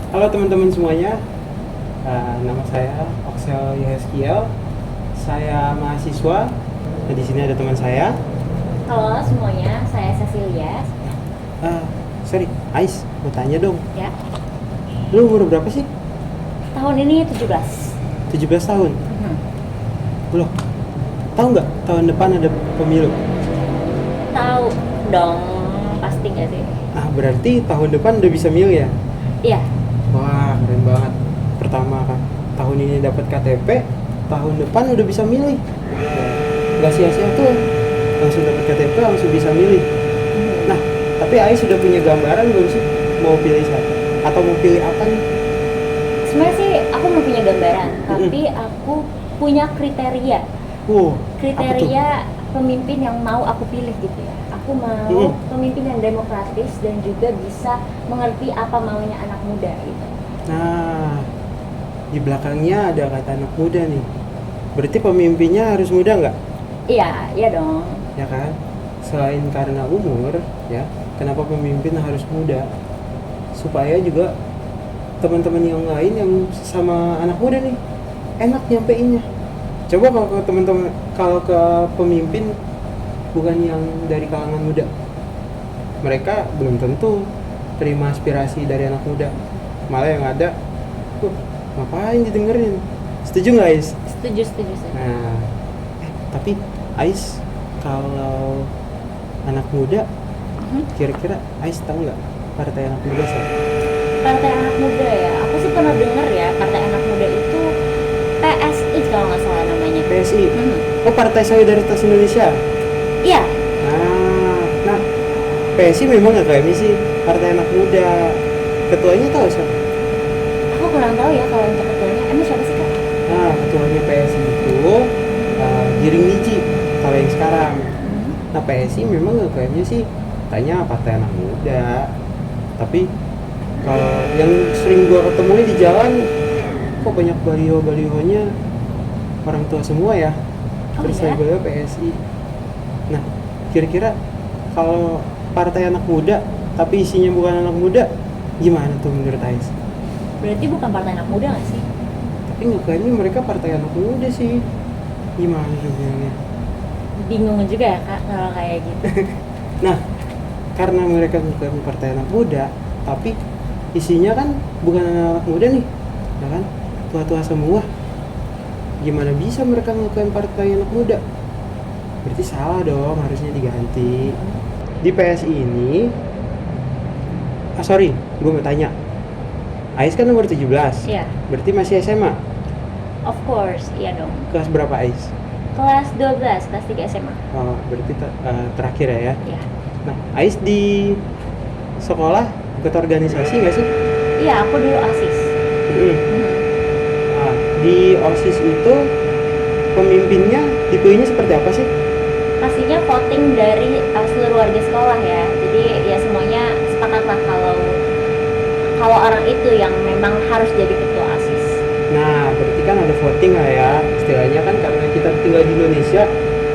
Halo teman-teman semuanya, nama saya Oksel Yeskiel. Saya mahasiswa. Nah, di sini ada teman saya. Halo semuanya, saya Cecilia. Ah, sorry, Ais, mau tanya dong. Ya, Lu umur berapa sih? tahun ini 17. 17 tahun. Mhm. Loh, tahu nggak tahun depan ada pemilu? Tahu dong, pasti nggak sih? Berarti tahun depan udah bisa milih ya? Iya, Wah, keren banget. Pertama kan, tahun ini dapat KTP, tahun depan udah bisa milih. Nggak sia-sia tuh, langsung dapat KTP langsung bisa milih. Nah, tapi Ais sudah punya gambaran belum sih mau pilih siapa? Atau mau pilih apa nih? sebenarnya sih aku belum punya gambaran, tapi aku punya kriteria. Wow, apa tuh? Kriteria pemimpin yang mau aku pilih gitu ya. Aku mau pemimpin yang demokratis dan juga bisa mengerti apa maunya anak muda gitu. Nah, di belakangnya ada kata anak muda nih. Berarti pemimpinnya harus muda nggak? Iya, iya dong. Ya kan? Selain karena umur, ya, kenapa pemimpin harus muda? Supaya juga teman-teman yang lain yang sama anak muda nih enak nyampeinnya. Coba kalau ke teman-teman, kalau ke pemimpin bukan yang dari kalangan muda, mereka belum tentu terima aspirasi dari anak muda. Malah yang ada, ngapain didengerin? Setuju nggak, Ais? Setuju, setuju, setuju. Nah, tapi Ais, kalau anak muda, kira-kira Ais tahu nggak partai anak muda siapa? Partai anak muda ya, aku sih pernah dengar ya, partai anak muda itu PSI kalau nggak salah namanya. PSI. Mhm. Oh, Partai Solidaritas Indonesia. Iya, Nah, PSI memang akademi sih partai anak muda. Ketuanya tahu siapa? aku kurang tahu ya kalau untuk ketuanya. Emang siapa sih kak? Nah, ketuanya PSI itu Giring Niji kalau yang sekarang. Nah, PSI memang akademi sih tanya partai anak muda. Tapi kalau yang sering gua ketemu di jalan, kok banyak baliho-balihonya orang tua semua ya. Oh, Terus iya? labelnya PSI. Nah, kira-kira kalau partai anak muda tapi isinya bukan anak muda, gimana tuh menurut Ais? Berarti bukan partai anak muda nggak sih? Tapi ngeklannya mereka partai anak muda sih. Gimana tuh bilangnya? Bingung juga ya kak kalau kayak gitu. Nah, karena mereka ngeklaim partai anak muda, tapi isinya kan bukan anak muda nih, ya kan? Tua-tua semua. Gimana bisa mereka ngeklaim partai anak muda? Berarti salah dong, harusnya diganti. Di PSI ini, sorry, gue mau tanya. Ais kan umur 17, Iya, berarti masih SMA. of course, iya dong. Kelas berapa Ais? Kelas 12, kelas 3 SMA. Oh, berarti terakhir ya. Iya. Nah, Ais di sekolah ikut organisasi nggak sih? Iya, aku dulu ASIS. Mm-mm. Nah, di OSIS itu pemimpinnya dipilihnya seperti apa sih? Pastinya voting dari seluruh warga sekolah ya. Jadi ya semuanya sepakat lah kalau orang itu yang memang harus jadi ketua ASIS. Nah, berarti kan ada voting lah ya. Istilahnya kan karena kita tinggal di Indonesia,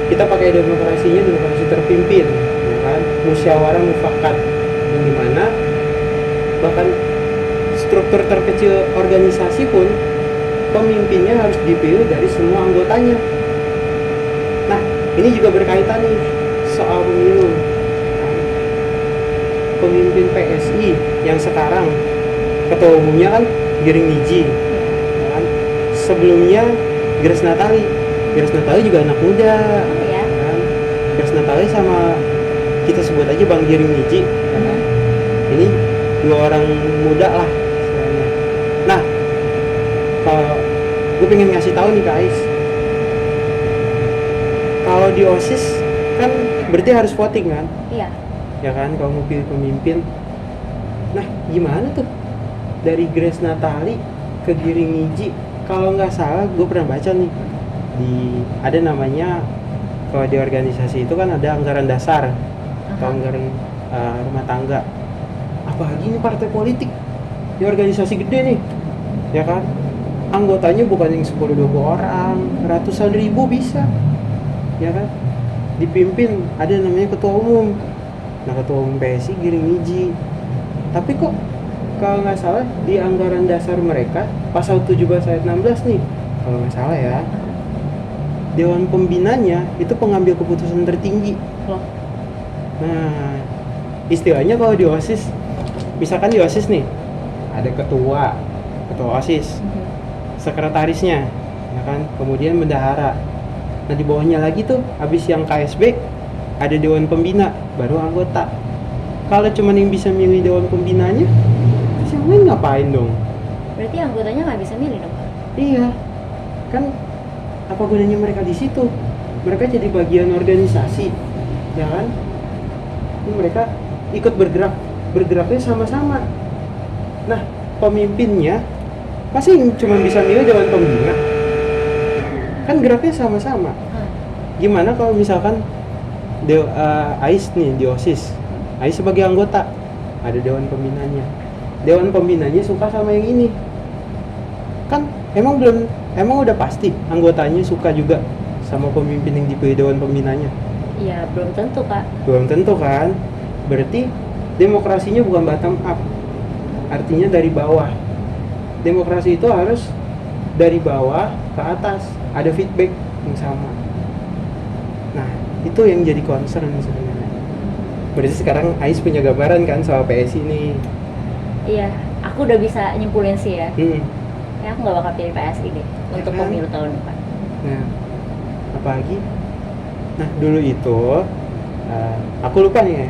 kita pakai demokrasinya demokrasi terpimpin, ya kan? Musyawarah mufakat, yang dimana bahkan struktur terkecil organisasi pun pemimpinnya harus dipilih dari semua anggotanya. Nah, ini juga berkaitan nih soal pemilu. Nah, pemimpin PSI yang sekarang ketua umumnya kan Giring Niji, ya kan? Sebelumnya Grace Natali. Grace Natali juga anak muda, Oh ya. ya kan? Grace Natali sama kita sebut aja Bang Giring Niji, ya kan? Ini dua orang muda lah istilahnya. Nah, kalau gue pengen ngasih tahu nih ke Ais, kalau di OSIS kan berarti harus voting kan, Iya. ya kan, kalau mau pilih pemimpin. Nah, gimana tuh dari Grace Natali ke Giring Niji? Kalau nggak salah gue pernah baca nih, ada namanya, kalau di organisasi itu kan ada anggaran dasar atau anggaran rumah tangga. Apalagi ini partai politik di organisasi gede nih, ya kan, anggotanya bukan yang 10-20 orang, ratusan ribu bisa, ya kan, dipimpin ada namanya ketua umum. Nah, ketua umum PSI Giring Niji. Tapi kok kalau nggak salah di anggaran dasar mereka pasal 17 ayat 16 nih, kalau nggak salah ya, Dewan Pembinanya itu pengambil keputusan tertinggi. Loh. Nah, istilahnya kalau di OSIS, misalkan di OSIS nih, ada ketua OSIS, sekretarisnya, ya kan, kemudian bendahara. Nah di bawahnya lagi tuh, habis yang KSB, ada Dewan Pembina, baru anggota. Kalau cuman yang bisa milih Dewan Pembinanya, terus yang lain ngapain dong? Berarti anggotanya nggak bisa milih dong, Pak? Iya, kan apa gunanya mereka di situ? Mereka jadi bagian organisasi, ya kan? Ini mereka ikut bergeraknya sama-sama. Nah, pemimpinnya pasti cuma bisa milih Dewan Pembina. Kan geraknya sama-sama. Gimana kalau misalkan AIS nih di OSIS, AIS sebagai anggota, ada Dewan Pembinanya. Dewan Pembinanya suka sama yang ini. Kan emang udah pasti anggotanya suka juga sama pemimpin yang dipilih Dewan Pembinanya. Iya, belum tentu, Kak. Belum tentu kan? Berarti demokrasinya bukan bottom up. Artinya dari bawah. Demokrasi itu harus dari bawah ke atas, ada feedback yang sama. Nah, itu yang jadi concern sebenarnya. Berarti sekarang Ais punya gambaran kan soal PSI ini. Iya, aku udah bisa nyimpulin sih ya. Ya, aku nggak bakal pilih PSI deh untuk kan? pemilu tahun depan. Nah, apalagi? Nah, dulu itu aku lupa nih ya,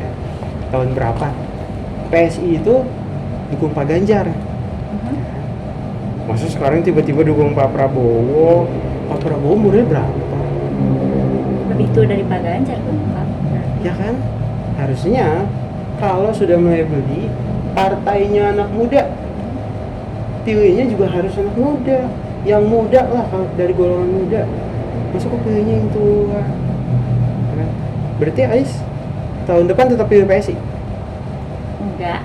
tahun berapa PSI itu dukung Pak Ganjar. Masa sekarang tiba-tiba dukung Pak Prabowo? Pak Prabowo umurnya berapa? Lebih tua dari Pak Ganjar tuh, Pak. Ya kan? Harusnya kalau sudah mulai beli partainya anak muda, pilihnya juga harus anak muda, yang muda lah, kalau dari golongan muda. Masa kok pilihnya yang tua? Kan? Berarti Ais tahun depan tetap pilih PSI? Enggak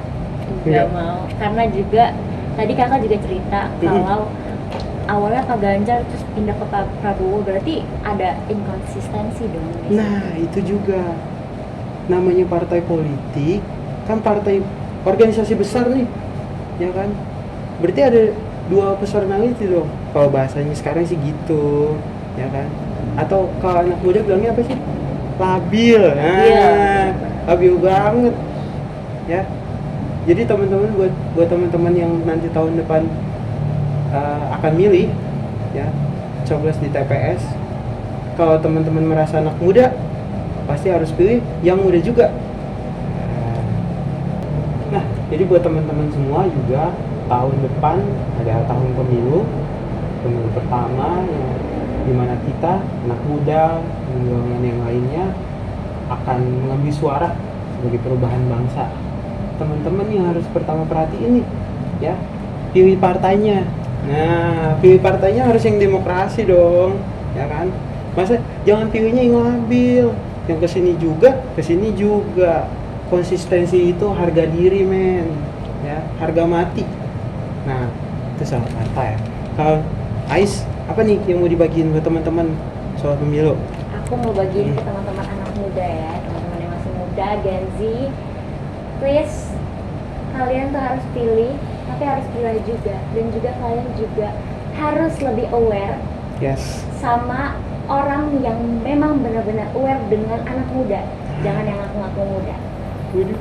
Enggak. mau, karena juga tadi kakak juga cerita kalau awalnya Pak Ganjar terus pindah ke Pak Prabowo, berarti ada inkonsistensi dong di situ. Nah, itu juga namanya partai politik, kan partai organisasi besar nih, ya kan? Berarti ada dua personality dong. Kalau bahasanya sekarang sih gitu, ya kan? Atau kalau anak muda bilangnya apa sih? Labil. Nah, labil banget. Ya. Jadi teman-teman, buat teman-teman yang nanti tahun depan akan milih, ya, coblos di TPS. Kalau teman-teman merasa anak muda, pasti harus pilih yang muda juga. Nah, jadi buat teman-teman semua juga, tahun depan ada tahun pemilu pertama, ya, dimana kita anak muda dan golongan yang lainnya akan mengambil suara sebagai perubahan bangsa. Teman-teman yang harus pertama perhatiin nih, ya, pilih partainya. Nah, pilih partainya harus yang demokrasi dong, ya kan? Masa jangan pilihnya yang labil, yang kesini juga. Konsistensi itu harga diri, men, ya, harga mati. Nah, itu soal partai. Kalau Ais, apa nih yang mau dibagiin buat teman-teman soal pemilu? Aku mau bagiin ke teman-teman anak muda ya, teman-teman yang masih muda, Gen Z. Please, kalian tuh harus pilih, tapi harus pilih juga. Dan juga kalian juga harus lebih aware Yes. sama orang yang memang benar-benar aware dengan anak muda. Jangan yang ngaku-ngaku muda. Waduh.